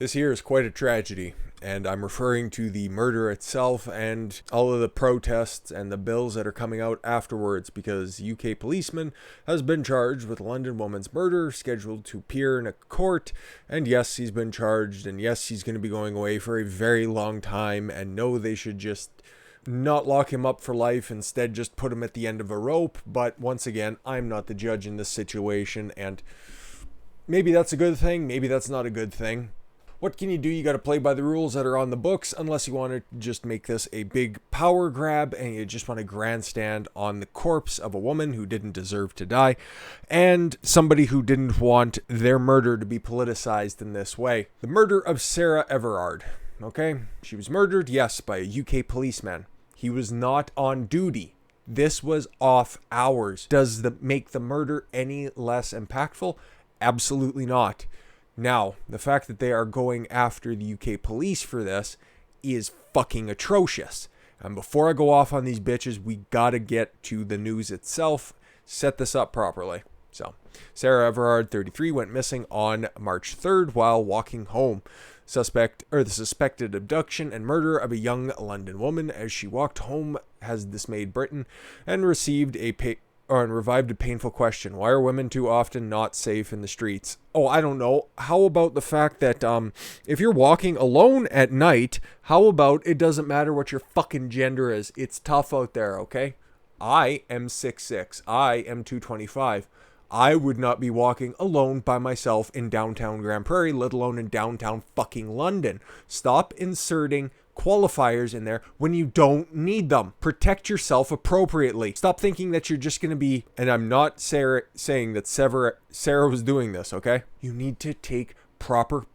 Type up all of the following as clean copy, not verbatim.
This here is quite a tragedy, and I'm referring to the murder itself and all of the protests and the bills that are coming out afterwards, because UK policeman has been charged with a London woman's murder, scheduled to appear in a court, and yes, he's been charged, and yes, he's going to be going away for a very long time, and no, they should just not lock him up for life, instead just put him at the end of a rope. But once again, I'm not the judge in this situation, and maybe that's a good thing, maybe that's not a good thing. What can you do? You got to play by the rules that are on the books, unless you want to just make this a big power grab and you just want to grandstand on the corpse of a woman who didn't deserve to die and somebody who didn't want their murder to be politicized in this way. The murder of Sarah Everard. Okay, she was murdered, yes, by a UK policeman. He was not on duty. This was off hours. Does that make the murder any less impactful? Absolutely not. Now, the fact that they are going after the UK police for this is fucking atrocious. And before I go off on these bitches, we gotta get to the news itself, set this up properly. So, Sarah Everard, 33, went missing on March 3rd while walking home. The suspected abduction and murder of a young London woman as she walked home has dismayed Britain and revived a painful question. Why are women too often not safe in the streets? Oh, I don't know. How about the fact that if you're walking alone at night, how about it doesn't matter what your fucking gender is? It's tough out there, okay? I am 6'6". I am 225. I would not be walking alone by myself in downtown Grand Prairie, let alone in downtown fucking London. Stop inserting qualifiers in there when you don't need them. Protect yourself appropriately. Stop thinking that you're just going to be, and I'm not saying that Sarah was doing this, okay? You need to take proper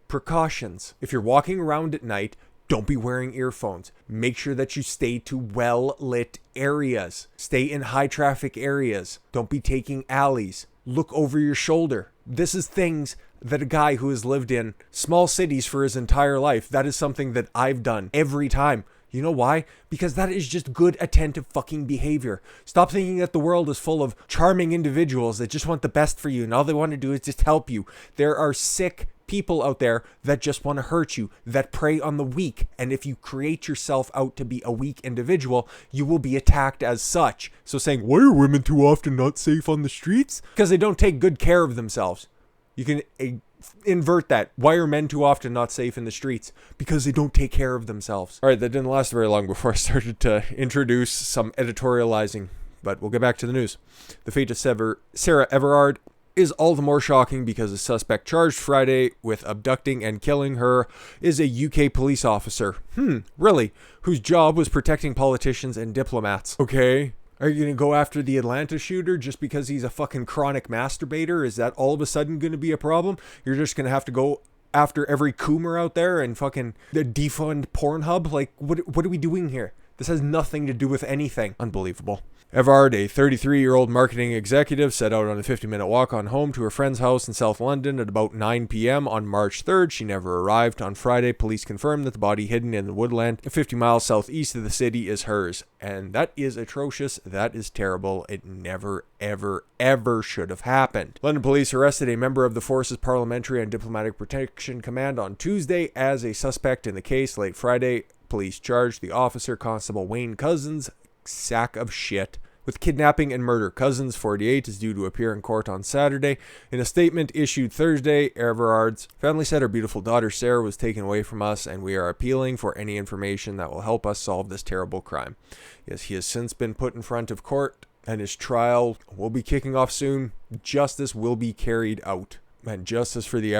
precautions. If you're walking around at night, don't be wearing earphones. Make sure that you stay to well-lit areas. Stay in high-traffic areas. Don't be taking alleys. Look over your shoulder. This is things that a guy who has lived in small cities for his entire life, that is something that I've done every time. You know why? Because that is just good, attentive fucking behavior. Stop thinking that the world is full of charming individuals that just want the best for you and all they want to do is just help you. There are sick people out there that just want to hurt you, that prey on the weak. And if you create yourself out to be a weak individual, you will be attacked as such. So saying, why are women too often not safe on the streets? Because they don't take good care of themselves. You can invert that. Why are men too often not safe in the streets? Because they don't take care of themselves. All right, that didn't last very long before I started to introduce some editorializing, but we'll get back to the news. The fate of Sarah Everard is all the more shocking because the suspect charged Friday with abducting and killing her is a UK police officer. Really? Whose job was protecting politicians and diplomats. Okay. Are you going to go after the Atlanta shooter just because he's a fucking chronic masturbator? Is that all of a sudden going to be a problem? You're just going to have to go after every coomer out there and fucking defund Pornhub? Like, what are we doing here? This has nothing to do with anything. Unbelievable. Everard, a 33-year-old marketing executive, set out on a 50-minute walk on home to her friend's house in South London at about 9 p.m. on March 3rd. She never arrived. On Friday, police confirmed that the body hidden in the woodland 50 miles southeast of the city is hers. And that is atrocious. That is terrible. It never, ever, ever should have happened. London police arrested a member of the force's Parliamentary and Diplomatic Protection Command on Tuesday as a suspect in the case. Late Friday, police charged the officer, Constable Wayne Couzens, sack of shit, with kidnapping and murder. Couzens, 48, is due to appear in court on Saturday. In a statement issued Thursday, Everard's family said her beautiful daughter Sarah was taken away from us and we are appealing for any information that will help us solve this terrible crime. Yes, he has since been put in front of court and his trial will be kicking off soon. Justice will be carried out and justice for the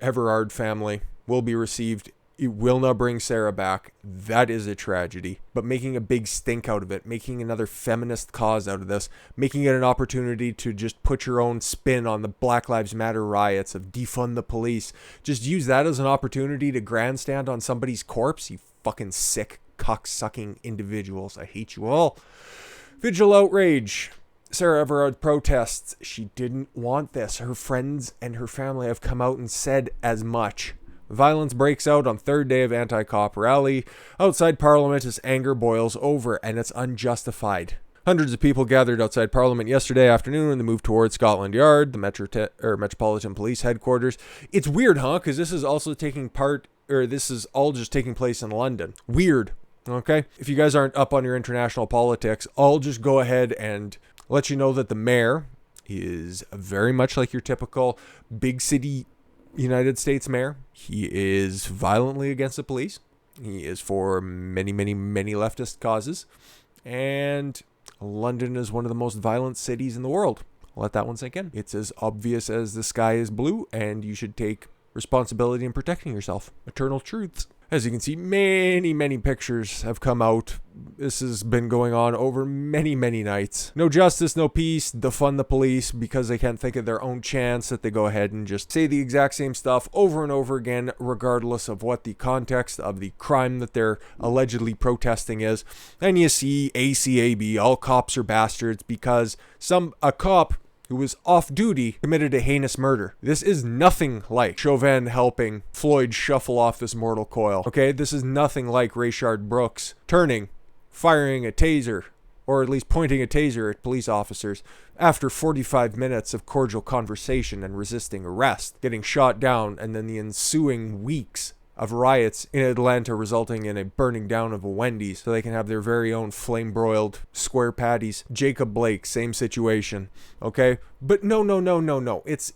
Everard family will be received. It will not bring Sarah back. That is a tragedy. But making a big stink out of it, making another feminist cause out of this, making it an opportunity to just put your own spin on the Black Lives Matter riots of defund the police. Just use that as an opportunity to grandstand on somebody's corpse. You fucking sick, cock-sucking individuals. I hate you all. Vigil outrage. Sarah Everard protests. She didn't want this. Her friends and her family have come out and said as much. Violence breaks out on third day of anti-cop rally outside Parliament as anger boils over, and it's unjustified. Hundreds of people gathered outside Parliament yesterday afternoon in the move towards Scotland Yard, the Metropolitan Police headquarters. It's weird, huh? Because this is also this is all just taking place in London. Weird, okay? If you guys aren't up on your international politics, I'll just go ahead and let you know that the mayor is very much like your typical big city United States mayor. He is violently against the police. He is for many, many, many leftist causes. And London is one of the most violent cities in the world. Let that one sink in. It's as obvious as the sky is blue, and you should take responsibility in protecting yourself. Eternal truths. As you can see, many, many pictures have come out. This has been going on over many, many nights. No justice, no peace, defund the police, because they can't think of their own chance that they go ahead and just say the exact same stuff over and over again, regardless of what the context of the crime that they're allegedly protesting is. And you see ACAB, all cops are bastards, because a cop who was off duty committed a heinous murder. This is nothing like Chauvin helping Floyd shuffle off this mortal coil. Okay, this is nothing like Rayshard Brooks turning, firing a taser, or at least pointing a taser at police officers after 45 minutes of cordial conversation and resisting arrest, getting shot down, and then the ensuing weeks of riots in Atlanta resulting in a burning down of a Wendy's so they can have their very own flame-broiled square patties. Jacob Blake, same situation, okay? But no. It's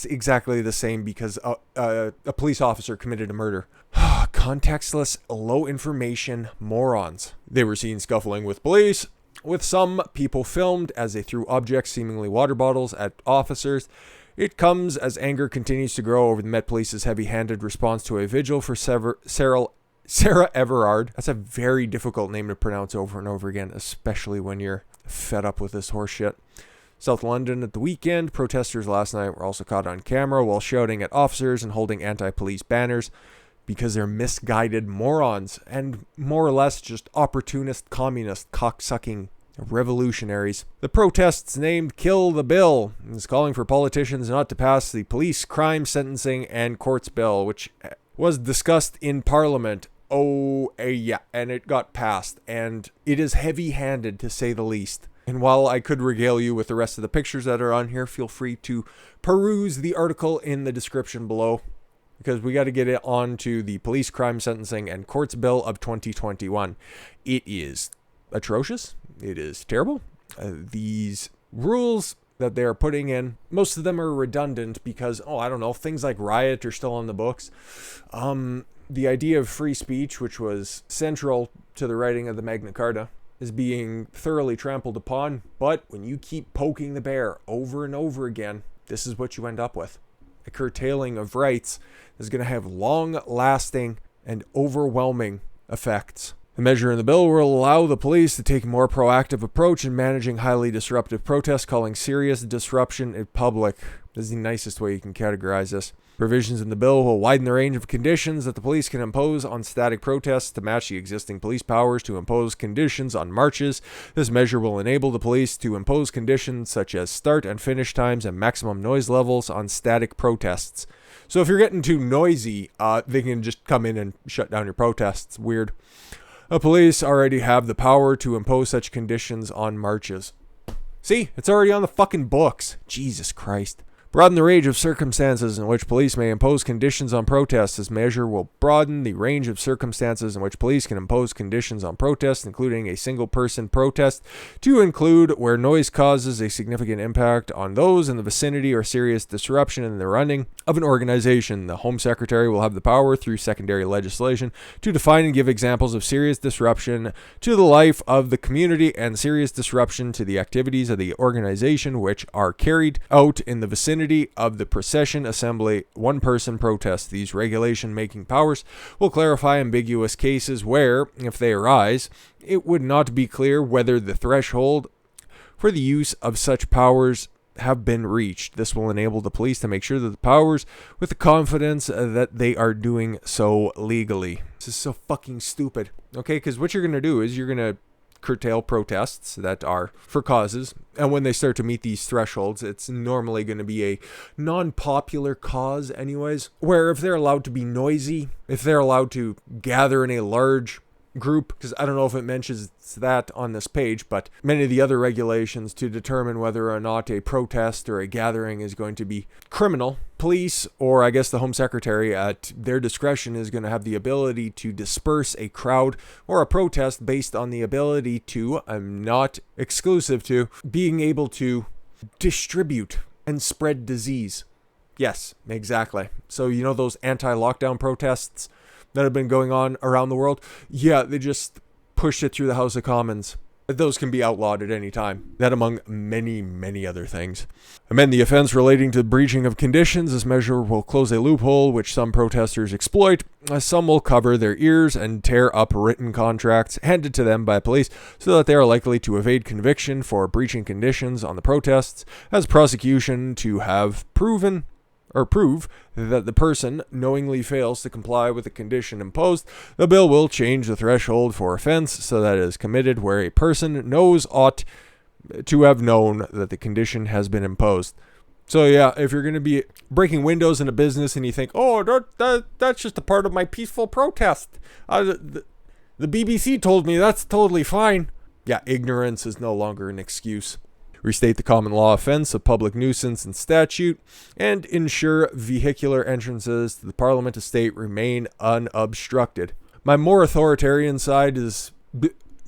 exactly the same because a police officer committed a murder. Contextless, low information morons. They were seen scuffling with police, with some people filmed as they threw objects, seemingly water bottles, at officers. It comes as anger continues to grow over the Met Police's heavy-handed response to a vigil for Sarah Everard. That's a very difficult name to pronounce over and over again, especially when you're fed up with this horseshit. South London at the weekend, protesters last night were also caught on camera while shouting at officers and holding anti-police banners because they're misguided morons and more or less just opportunist, communist, cocksucking revolutionaries. The protests named Kill the Bill is calling for politicians not to pass the Police Crime Sentencing and Courts Bill, which was discussed in Parliament. Yeah, and it got passed, and it is heavy-handed to say the least. And while I could regale you with the rest of the pictures that are on here, feel free to peruse the article in the description below, because we got to get it on to the Police Crime Sentencing and Courts Bill of 2021. It is atrocious. It is terrible. These rules that they are putting in, most of them are redundant because, things like riot are still on the books. The idea of free speech, which was central to the writing of the Magna Carta, is being thoroughly trampled upon. But when you keep poking the bear over and over again, this is what you end up with. A curtailing of rights is going to have long-lasting and overwhelming effects. The measure in the bill will allow the police to take a more proactive approach in managing highly disruptive protests, calling serious disruption in public. This is the nicest way you can categorize this. Provisions in the bill will widen the range of conditions that the police can impose on static protests to match the existing police powers to impose conditions on marches. This measure will enable the police to impose conditions such as start and finish times and maximum noise levels on static protests. So if you're getting too noisy, they can just come in and shut down your protests. Weird. The police already have the power to impose such conditions on marches. See, it's already on the fucking books. Jesus Christ. Broaden the range of circumstances in which police may impose conditions on protests. This measure will broaden the range of circumstances in which police can impose conditions on protests, including a single-person protest, to include where noise causes a significant impact on those in the vicinity or serious disruption in the running of an organization. The Home Secretary will have the power, through secondary legislation, to define and give examples of serious disruption to the life of the community and serious disruption to the activities of the organization which are carried out in the vicinity of the procession, assembly, one-person protest. These regulation-making powers will clarify ambiguous cases where, if they arise, it would not be clear whether the threshold for the use of such powers have been reached. This will enable the police to make sure that the powers with the confidence that they are doing so legally. This is so fucking stupid. Okay, because what you're going to do is you're going to curtail protests that are for causes, and when they start to meet these thresholds, it's normally going to be a non-popular cause anyways, where if they're allowed to be noisy, if they're allowed to gather in a large group, because I don't know if it mentions that on this page, but many of the other regulations to determine whether or not a protest or a gathering is going to be criminal. Police, or I guess the Home Secretary at their discretion, is going to have the ability to disperse a crowd or a protest based on the ability to, I'm not exclusive to, being able to distribute and spread disease. Yes, exactly. So you know those anti-lockdown protests that have been going on around the world? Yeah, they just pushed it through the House of Commons. Those can be outlawed at any time. That among many, many other things. Amend the offense relating to breaching of conditions. This measure will close a loophole which some protesters exploit. Some will cover their ears and tear up written contracts handed to them by police so that they are likely to evade conviction for breaching conditions on the protests, as prosecution to have prove that the person knowingly fails to comply with the condition imposed. The bill will change the threshold for offense so that it is committed where a person ought to have known that the condition has been imposed. So yeah, if you're going to be breaking windows in a business and you think, oh, that's just a part of my peaceful protest. The BBC told me that's totally fine. Yeah, ignorance is no longer an excuse. Restate the common law offense of public nuisance and statute, and ensure vehicular entrances to the Parliament estate remain unobstructed. My more authoritarian side is,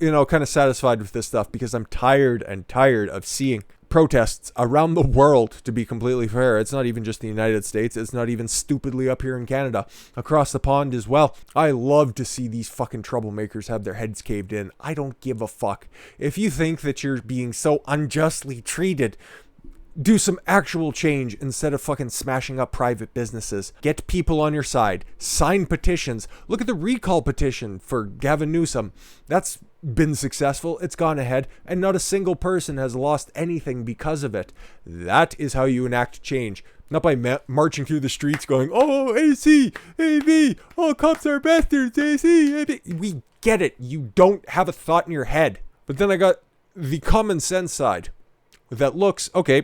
kind of satisfied with this stuff because I'm tired of seeing protests around the world, to be completely fair. It's not even just the United States. It's not even stupidly up here in Canada. Across the pond as well. I love to see these fucking troublemakers have their heads caved in. I don't give a fuck. If you think that you're being so unjustly treated, do some actual change instead of fucking smashing up private businesses. Get people on your side. Sign petitions. Look at the recall petition for Gavin Newsom. That's been successful. It's gone ahead, and not a single person has lost anything because of it. That is how you enact change. Not by marching through the streets going, oh, AC, AV, oh, cops are bastards, AC, AV. We get it. You don't have a thought in your head. But then I got the common sense side that looks, okay,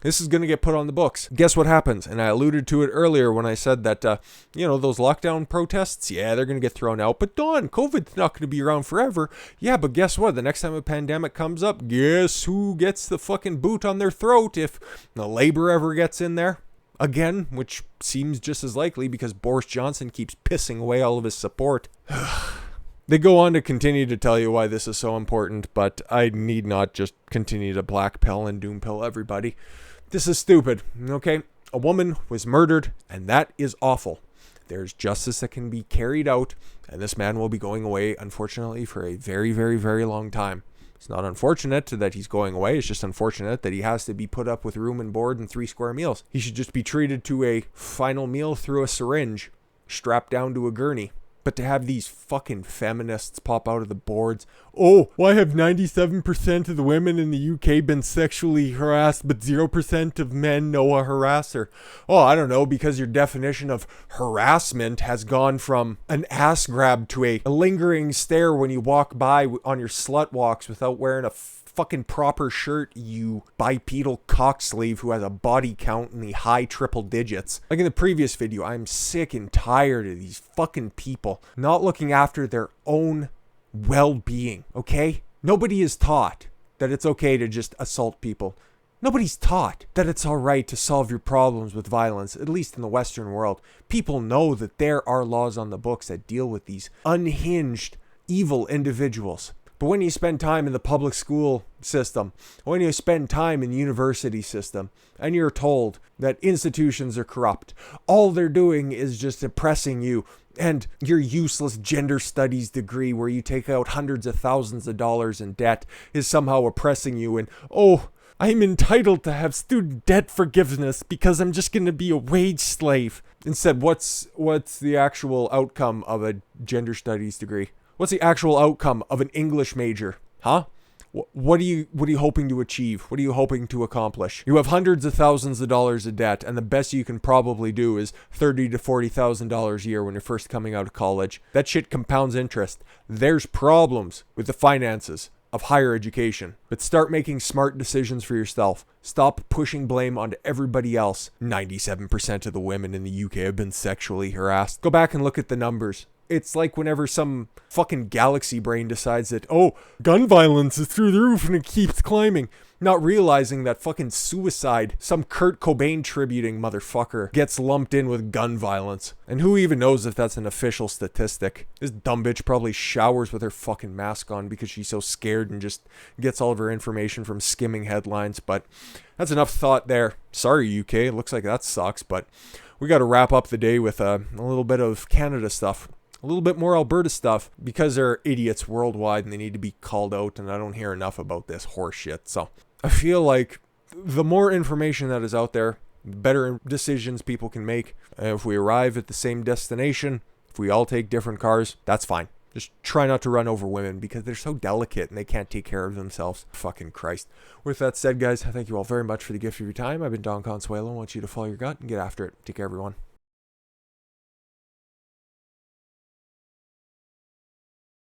this is going to get put on the books. Guess what happens? And I alluded to it earlier when I said that, those lockdown protests, yeah, they're going to get thrown out. But Don, COVID's not going to be around forever. Yeah, but guess what? The next time a pandemic comes up, guess who gets the fucking boot on their throat if the labor ever gets in there? Again, which seems just as likely because Boris Johnson keeps pissing away all of his support. They go on to continue to tell you why this is so important, but I need not just continue to black pill and doom pill everybody. This is stupid, okay? A woman was murdered, and that is awful. There's justice that can be carried out, and this man will be going away, unfortunately, for a very, very, very long time. It's not unfortunate that he's going away. It's just unfortunate that he has to be put up with room and board and 3 square meals. He should just be treated to a final meal through a syringe, strapped down to a gurney. But to have these fucking feminists pop out of the boards, oh, why have 97% of the women in the UK been sexually harassed, but 0% of men know a harasser? Oh, I don't know, because your definition of harassment has gone from an ass grab to a lingering stare when you walk by on your slut walks without wearing a fucking proper shirt, you bipedal cocksleeve who has a body count in the high triple digits. Like in the previous video, I'm sick and tired of these fucking people not looking after their own well-being, okay? Nobody is taught that it's okay to just assault people. Nobody's taught that it's alright to solve your problems with violence, at least in the Western world. People know that there are laws on the books that deal with these unhinged, evil individuals. But when you spend time in the public school system, when you spend time in the university system, and you're told that institutions are corrupt, all they're doing is just oppressing you, and your useless gender studies degree where you take out hundreds of thousands of dollars in debt is somehow oppressing you, and oh, I'm entitled to have student debt forgiveness because I'm just going to be a wage slave. Instead, what's the actual outcome of a gender studies degree? What's the actual outcome of an English major? Huh? What are you hoping to achieve? What are you hoping to accomplish? You have hundreds of thousands of dollars of debt, and the best you can probably do is $30,000 to $40,000 a year when you're first coming out of college. That shit compounds interest. There's problems with the finances of higher education. But start making smart decisions for yourself. Stop pushing blame onto everybody else. 97% of the women in the UK have been sexually harassed. Go back and look at the numbers. It's like whenever some fucking galaxy brain decides that, oh, gun violence is through the roof and it keeps climbing. Not realizing that fucking suicide, some Kurt Cobain tributing motherfucker, gets lumped in with gun violence. And who even knows if that's an official statistic? This dumb bitch probably showers with her fucking mask on because she's so scared and just gets all of her information from skimming headlines. But that's enough thought there. Sorry, UK. It looks like that sucks, but we got to wrap up the day with a little bit of Canada stuff. A little bit more Alberta stuff, because they're idiots worldwide and they need to be called out, and I don't hear enough about this horse shit. So I feel like the more information that is out there, the better decisions people can make. If we arrive at the same destination, if we all take different cars, that's fine. Just try not to run over women because they're so delicate and they can't take care of themselves. Fucking Christ. With that said, guys, I thank you all very much for the gift of your time. I've been Don Consuelo. I want you to follow your gut and get after it. Take care, everyone.